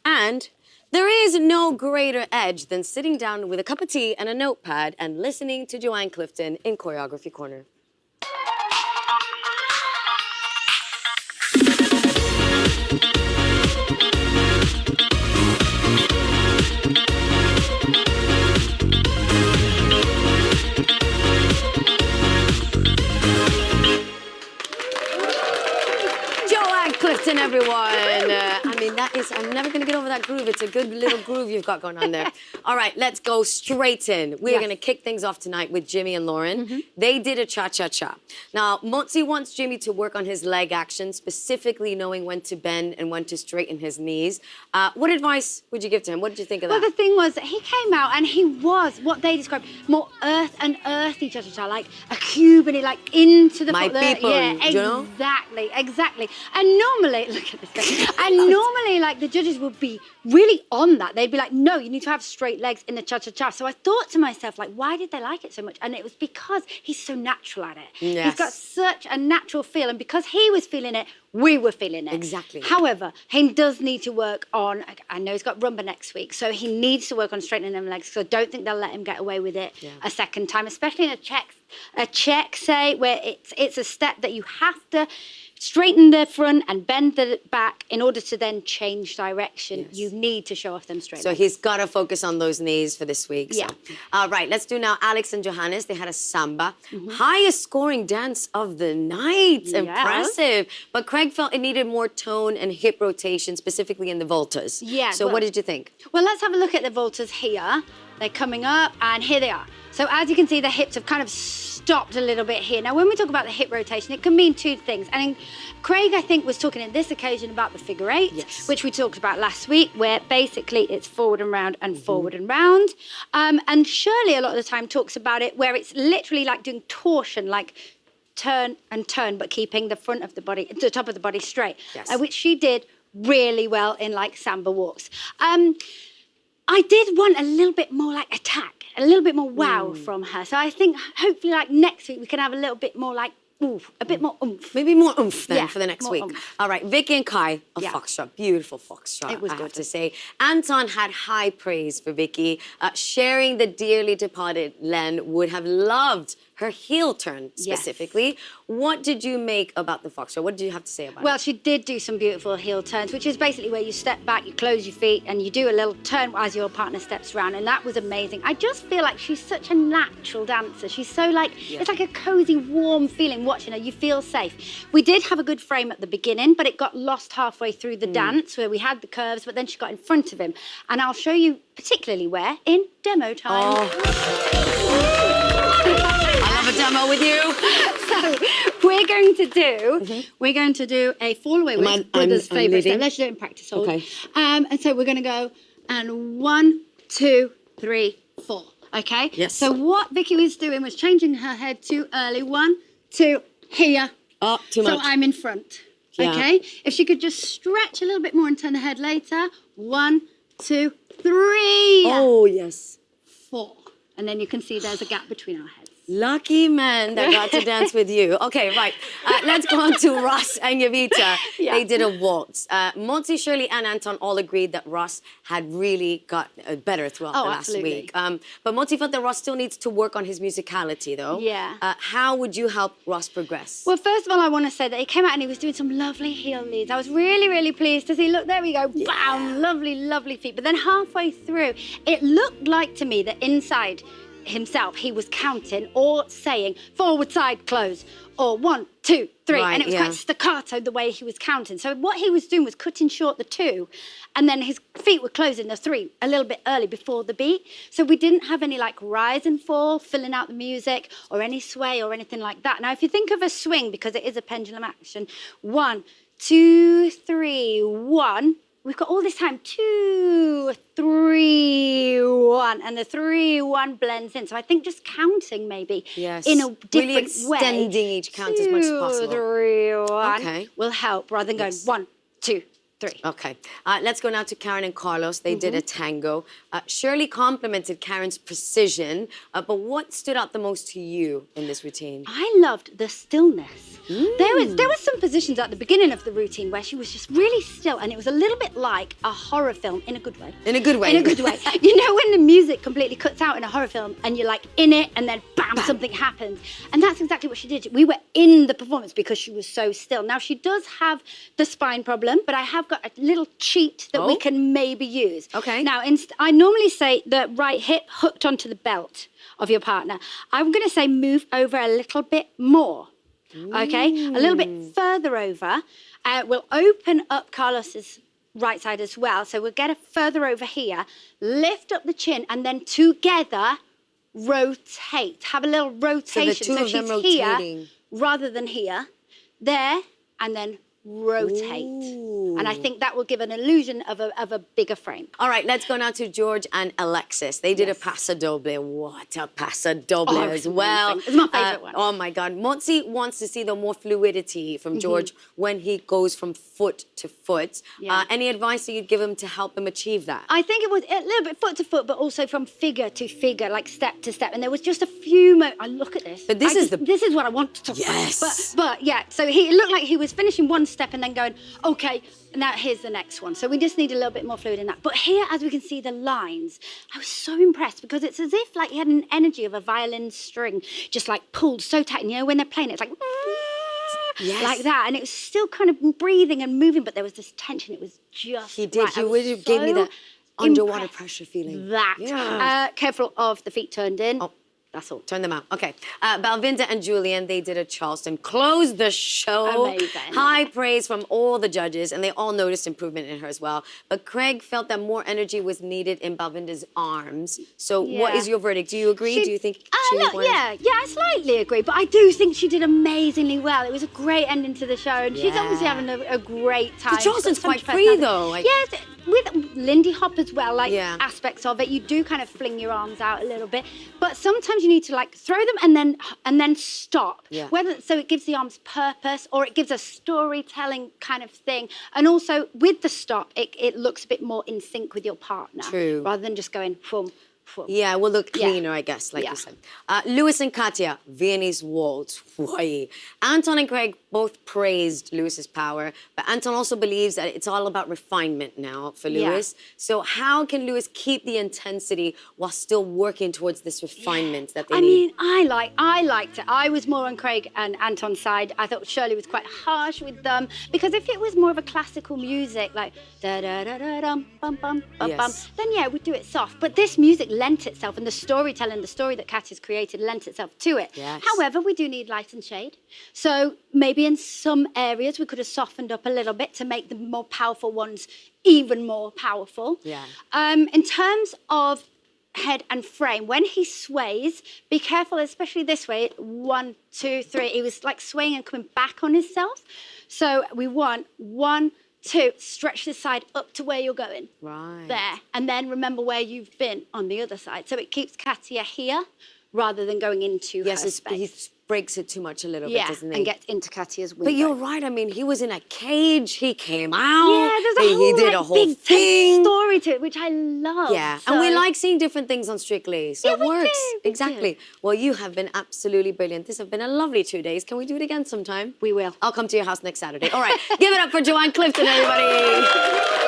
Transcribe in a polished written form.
And there is no greater edge than sitting down with a cup of tea and a notepad and listening to Joanne Clifton in Choreography Corner. Clifton, everyone. I mean, I'm never going to get over that groove. It's a good little groove you've got going on there. All right, let's go straight in. We're going to kick things off tonight with Jimmy and Lauren. They did a cha-cha-cha. Now, Motzi wants Jimmy to work on his leg action, specifically knowing when to bend and when to straighten his knees. What advice would you give to him? What did you think of that? Well, the thing was, he came out and he was what they described more earthy cha-cha-cha, like a cube and it like into the My people, yeah, exactly, exactly. And normally, look at this thing. And normally, like, the judges would be really on that. They'd be like, no, you need to have straight legs in the cha-cha-cha. So I thought to myself, like, why did they like it so much? And it was because he's so natural at it. Yes. He's got such a natural feel. And because he was feeling it, we were feeling it. Exactly. However, he does need to work on, I know he's got rumba next week, so he needs to work on straightening them legs. So I don't think they'll let him get away with it a second time, especially in a check, say, where it's a step that you have to straighten the front and bend the back in order to then change direction. Yes. You need to show off them straight legs. So he's got to focus on those knees for this week. So. Yeah. All right, let's do now Alex and Johannes. They had a samba. Highest scoring dance of the night. Yeah. Impressive. But Craig felt it needed more tone and hip rotation, specifically in the voltas. Yeah. So what did you think? Well, let's have a look at the voltas here. They're coming up and here they are. So as you can see, the hips have kind of stopped a little bit here. Now, when we talk about the hip rotation, it can mean two things. And Craig, I think, was talking in this occasion about the figure eight, which we talked about last week, where basically it's forward and round and forward and round. And Shirley, a lot of the time, talks about it where it's literally like doing torsion, like turn and turn, but keeping the front of the body, the top of the body straight, which she did really well in like samba walks. I did want a little bit more like attack, a little bit more wow from her. So I think hopefully like next week we can have a little bit more like, a bit more oomph. Maybe more oomph then for the next week. Oomph. All right, Vicky and Kai, a foxtrot, beautiful foxtrot, it was I have to say. Anton had high praise for Vicky. Sharing the dearly departed Len would have loved her heel turn specifically. What did you make about the foxtrot? What did you have to say about it? Well, she did do some beautiful heel turns, which is basically where you step back, you close your feet, and you do a little turn as your partner steps around, and that was amazing. I just feel like she's such a natural dancer. She's so like, it's like a cozy, warm feeling watching her. You feel safe. We did have a good frame at the beginning, but it got lost halfway through the dance where we had the curves, but then she got in front of him. And I'll show you particularly where in demo time. A demo with you. So we're going to do a fall away with brother's favourite step. Let's do it in practice hold. Okay. And so we're going to go and 1, 2, 3, 4. Okay. Yes. So what Vicky was doing was changing her head too early. 1, 2, here. Oh, too much. So I'm in front. Yeah. Okay. If she could just stretch a little bit more and turn the head later. 1, 2, 3. Oh yes. 4. And then you can see there's a gap between our heads. Lucky man that got to dance with you. Okay, right. Let's go on to Ross and Yavita. They did a waltz. Monty, Shirley, and Anton all agreed that Ross had really got better throughout the last week. But Monty felt that Ross still needs to work on his musicality, though. Yeah. How would you help Ross progress? Well, first of all, I want to say that he came out and he was doing some lovely heel leads. I was really, really pleased to see. Look, there we go. Yeah. Bam! Lovely, lovely feet. But then halfway through, it looked like to me that inside himself, he was counting or saying forward, side, close, or 1, 2, 3. Right, and it was quite staccato the way he was counting. So what he was doing was cutting short the 2, and then his feet were closing the 3 a little bit early before the beat. So we didn't have any like rise and fall, filling out the music, or any sway or anything like that. Now, if you think of a swing, because it is a pendulum action, 1, 2, 3, 1. We've got all this time, 2, 3, 1, and the 3, 1 blends in. So I think just counting maybe in a different really way. Extending each count as much as possible. 2, 3, 1 will help rather than going 1, 2, 3. Okay, let's go now to Karen and Carlos. They did a tango. Shirley complimented Karen's precision, but what stood out the most to you in this routine? I loved the stillness. There was some positions at the beginning of the routine where she was just really still, and it was a little bit like a horror film in a good way. In a good way. In a good way. You know when the music completely cuts out in a horror film and you're like in it and then bam, something happens. And that's exactly what she did. We were in the performance because she was so still. Now she does have the spine problem, but I have got a little cheat that we can maybe use. Okay. Now, I normally say the right hip hooked onto the belt of your partner. I'm going to say move over a little bit more. Okay, a little bit further over. We'll open up Carlos's right side as well. So we'll get it further over here, lift up the chin, and then together rotate. Have a little rotation. So the two of them rotating. Here rather than here, there, and then rotate. And I think that will give an illusion of a bigger frame. All right, let's go now to George and Alexis. They did a paso doble. What a paso doble as well. Amazing. It's my favorite one. Oh my God. Motzi wants to see the more fluidity from George when he goes from foot to foot. Yeah. Any advice that you'd give him to help him achieve that? I think it was a little bit foot to foot, but also from figure to figure, like step to step. And there was just a few moments. I look at this. But this is what I want to talk Yes. about. But yeah, so it looked like he was finishing one step and then going, okay, now here's the next one. So we just need a little bit more fluid in that. But here, as we can see the lines, I was so impressed because it's as if like he had an energy of a violin string, just like pulled so tight. And you know, when they're playing, it's like, like that. And it was still kind of breathing and moving, but there was this tension. It was just He did. right. He gave me that underwater pressure feeling. That. Yeah. Careful of the feet turned in. Oh. That's all. Turn them out. Okay. Balvinda and Julian, they did a Charleston. Closed the show. Amazing. High praise from all the judges, and they all noticed improvement in her as well. But Craig felt that more energy was needed in Balvinda's arms. So what is your verdict? Do you agree? Do you think she won? Yeah, I slightly agree. But I do think she did amazingly well. It was a great ending to the show. And she's obviously having a great time. The Charleston's She's got so quite much free, personality. though. Yes, with Lindy Hop as well, like aspects of it, you do kind of fling your arms out a little bit. But sometimes you need to like throw them and then stop. Yeah. So it gives the arms purpose or it gives a storytelling kind of thing. And also with the stop, it looks a bit more in sync with your partner. True. Rather than just going boom. Yeah, it will look cleaner, I guess, like you said. Lewis and Katya, Viennese Waltz. Why? Anton and Craig both praised Lewis's power, but Anton also believes that it's all about refinement now for Lewis. So how can Lewis keep the intensity while still working towards this refinement that they need? I mean, I liked it. I was more on Craig and Anton's side. I thought Shirley was quite harsh with them because if it was more of a classical music, like da da da da dum bum bum bum bum, then yeah, we'd do it soft. But this music lent itself, and the storytelling, the story that Katya's created lent itself to it. Yes. However, we do need light and shade. So maybe in some areas we could have softened up a little bit to make the more powerful ones even more powerful. Yeah. In terms of head and frame, when he sways, be careful, especially this way. 1, 2, 3. He was like swaying and coming back on himself. So we want 1, 2, stretch this side up to where you're going. Right. There. And then remember where you've been on the other side. So it keeps Katya here rather than going into her space. He breaks it too much a little bit, doesn't he? And gets into Katya's window. But you're right. I mean, he was in a cage. He came out. Yeah, there's a whole, he did a whole big thing. story to it, which I love. Yeah, so. and we like seeing different things on Strictly, so it we works. do, we Exactly. do. Well, you have been absolutely brilliant. This has been a lovely 2 days. Can we do it again sometime? We will. I'll come to your house next Saturday. All right, give it up for Joanne Clifton, everybody.